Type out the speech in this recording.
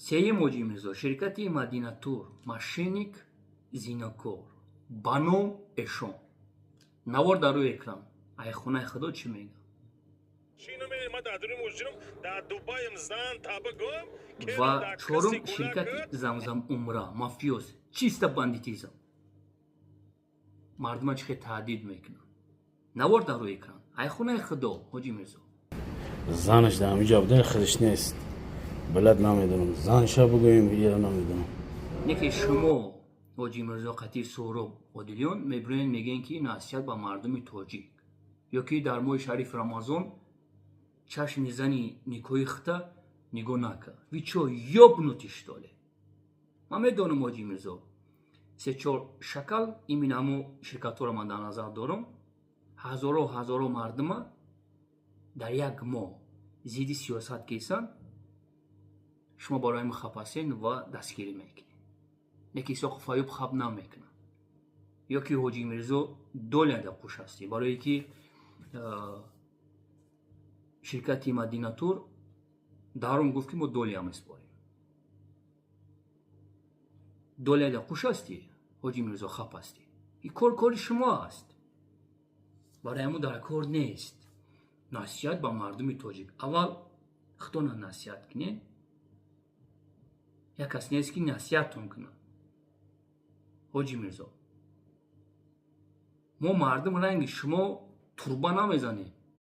سیم حاجی میرزا شرکتی مدیناتور ماشینیک زیناکور بانو اشون نوار در روی اکران ای خونه خدا چی میگه و چهارم شرکت زمزم عمره مافیوس چیستا باندیتیزم مردم چه تهدید میکنن نوار در روی اکران ای خونه خدا حاجی میرزا زنش در همینجا بوده خودش نیست بلد نمیدونم زنشا بگویم یا نمیدونم نکه شما حاجی میرزا قطیر سهراب عادلیان میبرین میگن که نصیحت با مردم تاجیک یا که در ماه شریف رمضان چشم میزنی نیکوی خطا نگاه نکه ویچو یابنوتیش داله من میدونم حاجی میرزا سه چهار شکل این همو شرکت ها رو من در نظر دارم هزارو مردم در یک ماه زیدی سیاست کیسن شما برای ما خپاسین و دستگیری میکنین نکی ساق فایب خب نمیکنن یا که حاجی میرزا دوله در قوش هستی برای که شرکتی مدیناتور دارم گفت که ما دوله هم اسپاریم دوله در قوش هستی حاجی میرزا خپ هستی این کار شما هست برای ما در کار نیست نصیحت با مردم تاجیک اول خطونا نصیحت کنین یک کس نیست که نصیحتون کنه حاجی میرزا ما مردم رنگ شما تربه نمیزنیم